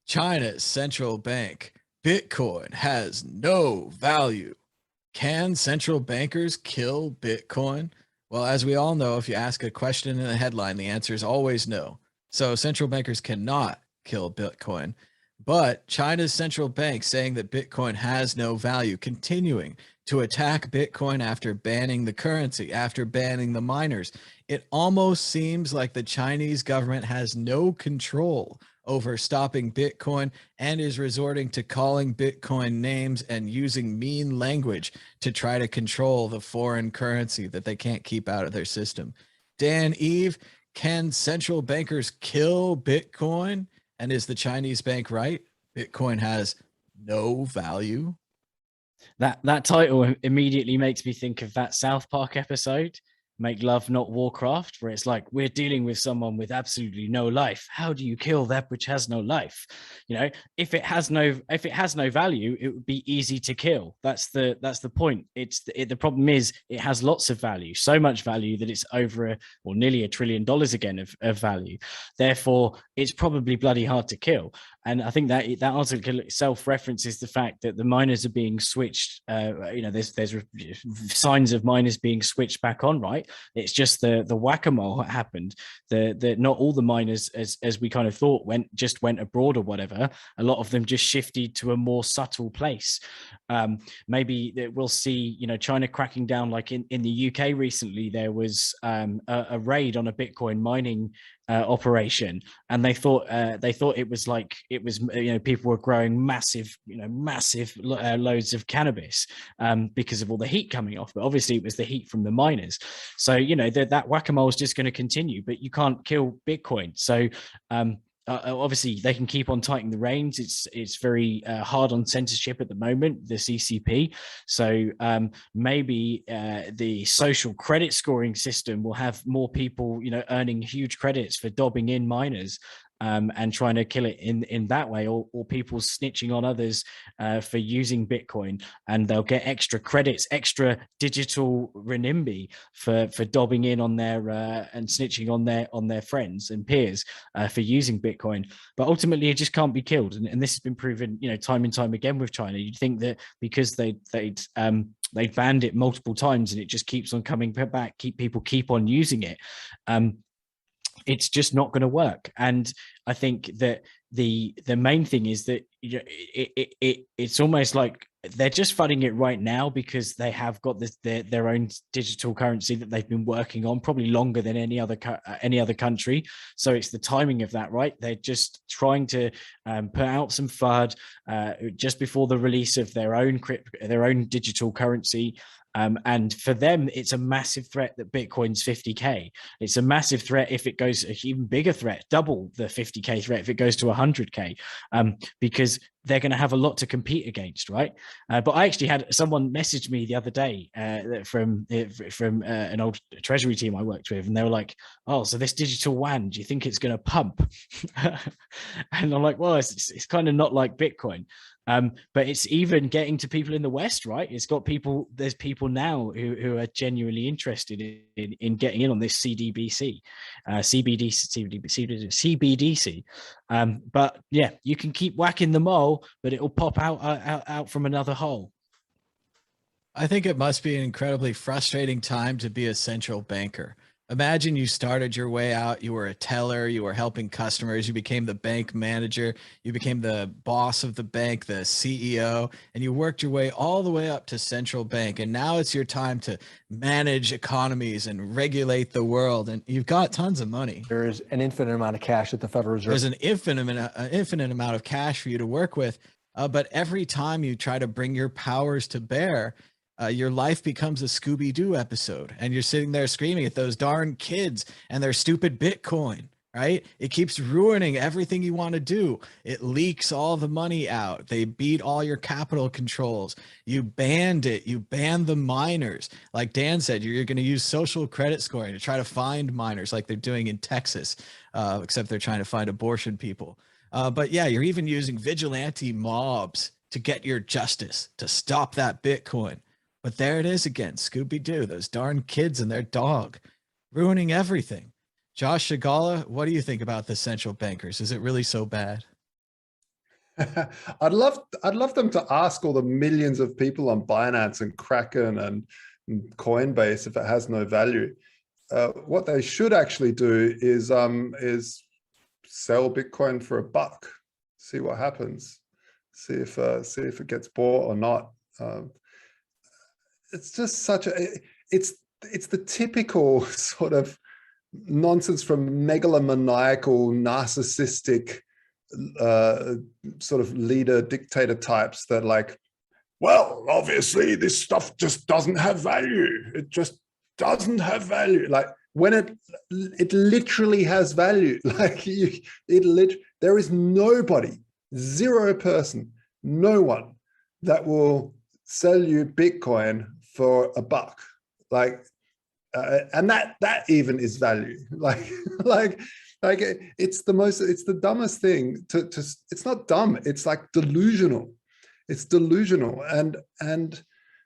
China's central bank, Bitcoin has no value. Can central bankers kill Bitcoin? Well, as we all know, if you ask a question in a headline, the answer is always no. So central bankers cannot kill Bitcoin. But China's central bank saying that Bitcoin has no value, continuing to attack Bitcoin after banning the currency, after banning the miners. It almost seems like the Chinese government has no control over stopping Bitcoin and is resorting to calling Bitcoin names and using mean language to try to control the foreign currency that they can't keep out of their system. Dan, Eve, can central bankers kill Bitcoin? And is the Chinese bank right? Bitcoin has no value. That title immediately makes me think of that South Park episode, Make Love Not Warcraft, where it's like, we're dealing with someone with absolutely no life. How do you kill that which has no life? You know, if it has no value, it would be easy to kill. That's the point. The problem is it has lots of value, so much value that it's over or nearly $1 trillion again of value. Therefore, it's probably bloody hard to kill. And I think that article itself references the fact that the miners are being switched. There's signs of miners being switched back on. Right, it's just the whack-a-mole that happened. Not all the miners, as we kind of thought, went abroad or whatever. A lot of them just shifted to a more subtle place. Maybe we'll see, China cracking down, like in the UK recently. There was a raid on a Bitcoin mining operation, and they thought it was people were growing massive loads of cannabis because of all the heat coming off, but obviously it was the heat from the miners. So that whack-a-mole is just going to continue, but you can't kill Bitcoin. So obviously they can keep on tightening the reins. It's very hard on censorship at the moment, the CCP. So maybe the social credit scoring system will have more people, earning huge credits for dobbing in miners. And trying to kill it in that way, or people snitching on others for using Bitcoin, and they'll get extra credits, extra digital renminbi for dobbing in on their and snitching on their friends and peers for using Bitcoin. But ultimately, it just can't be killed, and this has been proven, time and time again with China. You'd think that because they've banned it multiple times and it just keeps on coming back, people keep on using it. It's just not going to work. And I think that the main thing is that it's almost like they're just funding it right now because they have got their own digital currency that they've been working on probably longer than any other country. So it's the timing of that, right? They're just trying to put out some FUD just before the release of their own digital currency. And for them, it's a massive threat that Bitcoin's 50K. It's a massive threat if it goes, an even bigger threat, double the 50K threat if it goes to 100K, because they're going to have a lot to compete against, right? But I actually had someone message me the other day from an old treasury team I worked with, and they were like, "Oh, so this digital yuan, do you think it's going to pump?" And I'm like, "Well, it's kind of not like Bitcoin." But it's even getting to people in the West, right? There's people now who are genuinely interested in getting in on this CBDC. But yeah, you can keep whacking the mole, but it'll pop out from another hole. I think it must be an incredibly frustrating time to be a central banker. Imagine you started your way out, you were a teller, you were helping customers, you became the bank manager, you became the boss of the bank, the CEO, and you worked your way all the way up to central bank. And now it's your time to manage economies and regulate the world. And you've got tons of money. There is an infinite amount of cash at the Federal Reserve. There's an infinite amount of cash for you to work with. But every time you try to bring your powers to bear, your life becomes a Scooby-Doo episode, and you're sitting there screaming at those darn kids and their stupid Bitcoin, right? It keeps ruining everything you want to do. It leaks all the money out. They beat all your capital controls. You banned it. You banned the miners. Like Dan said, you're going to use social credit scoring to try to find miners like they're doing in Texas, except they're trying to find abortion people. But yeah, you're even using vigilante mobs to get your justice, to stop that Bitcoin. But there it is again, Scooby-Doo, those darn kids and their dog, ruining everything. Josh Shigala, what do you think about the central bankers? Is it really so bad? I'd love them to ask all the millions of people on Binance and Kraken and Coinbase if it has no value. What they should actually do is sell Bitcoin for $1, see what happens, see if it gets bought or not. It's just such a it's the typical sort of nonsense from megalomaniacal, narcissistic sort of leader dictator types that like, well, obviously this stuff just doesn't have value. It just doesn't have value. Like when it literally has value. Like there is nobody, zero person, no one that will sell you Bitcoin for $1. Like, and that even is value. Like it's the dumbest thing to it's not dumb. It's like delusional. It's delusional. And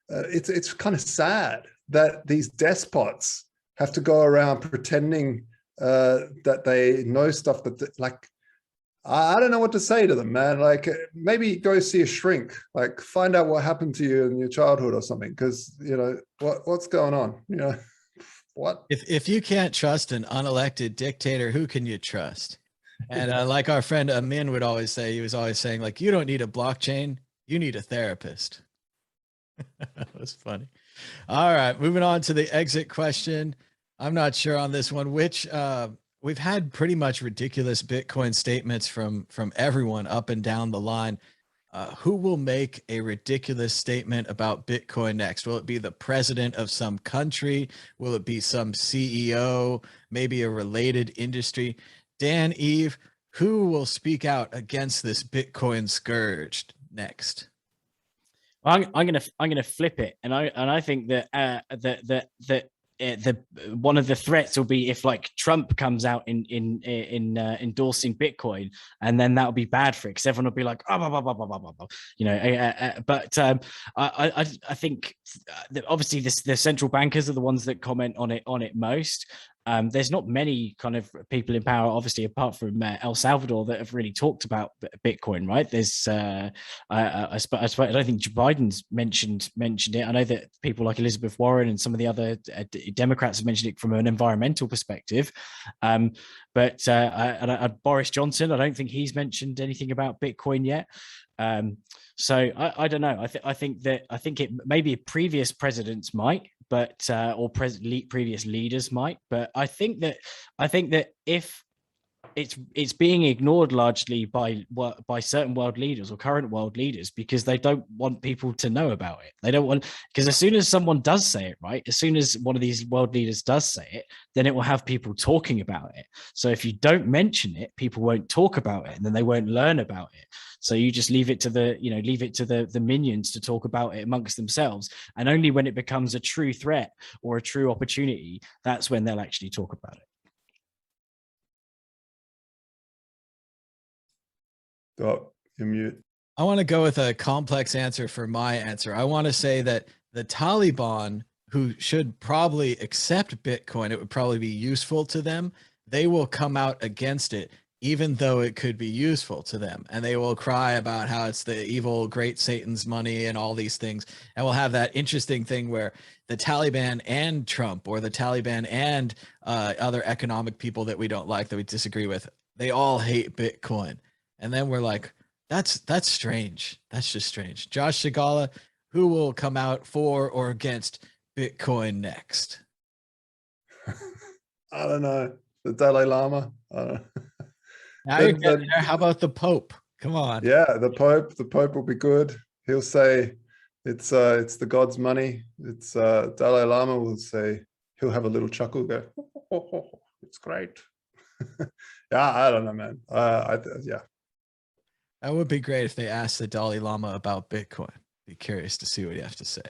it's kind of sad that these despots have to go around pretending that they know stuff that like, I don't know what to say to them, man. Like maybe go see a shrink, like find out what happened to you in your childhood or something. Cause you know, what's going on, you know, what? If you can't trust an unelected dictator, who can you trust? And like our friend Amin would always say, he was always saying like, you don't need a blockchain, you need a therapist. That was funny. All right, moving on to the exit question. I'm not sure on this one, which we've had pretty much ridiculous Bitcoin statements from everyone up and down the line. Who will make a ridiculous statement about Bitcoin next? Will it be the president of some country? Will it be some CEO, maybe a related industry? Dan, Eve, who will speak out against this Bitcoin scourge next? I'm gonna flip it, and I think that the one of the threats will be if like Trump comes out in endorsing Bitcoin, and then that'll be bad for it because everyone will be like, oh, blah, blah, blah, blah, blah, blah. You know. But I think that obviously the central bankers are the ones that comment on it most. There's not many kind of people in power, obviously, apart from El Salvador, that have really talked about Bitcoin, right? There's, I don't think Joe Biden's mentioned it. I know that people like Elizabeth Warren and some of the other Democrats have mentioned it from an environmental perspective. But Boris Johnson, I don't think he's mentioned anything about Bitcoin yet. So I don't know. I think it maybe previous presidents might, but or previous leaders might. But I think that if it's being ignored largely by certain world leaders or current world leaders because they don't want people to know about it. They don't want, because as soon as someone does say it, right, as soon as one of these world leaders does say it, then it will have people talking about it. So if you don't mention it, people won't talk about it, and then they won't learn about it. So you just leave it to the minions to talk about it amongst themselves, and only when it becomes a true threat or a true opportunity, that's when they'll actually talk about it. Oh, you're mute. I want to go with a complex answer for my answer. I want to say that the Taliban, who should probably accept Bitcoin, it would probably be useful to them. They will come out against it, even though it could be useful to them. And they will cry about how it's the evil, great Satan's money and all these things. And we'll have that interesting thing where the Taliban and Trump, or the Taliban and other economic people that we don't like, that we disagree with, they all hate Bitcoin. And then we're like, that's strange. That's just strange. Josh Shigala, who will come out for or against Bitcoin next? I don't know. The Dalai Lama. I don't know. Now you're getting there. How about the Pope? Come on. Yeah, the Pope will be good. He'll say it's the God's money. It's Dalai Lama will say, he'll have a little chuckle, go, oh, it's great. Yeah, I don't know, man. Yeah. That would be great if they asked the Dalai Lama about Bitcoin. Be curious to see what you have to say.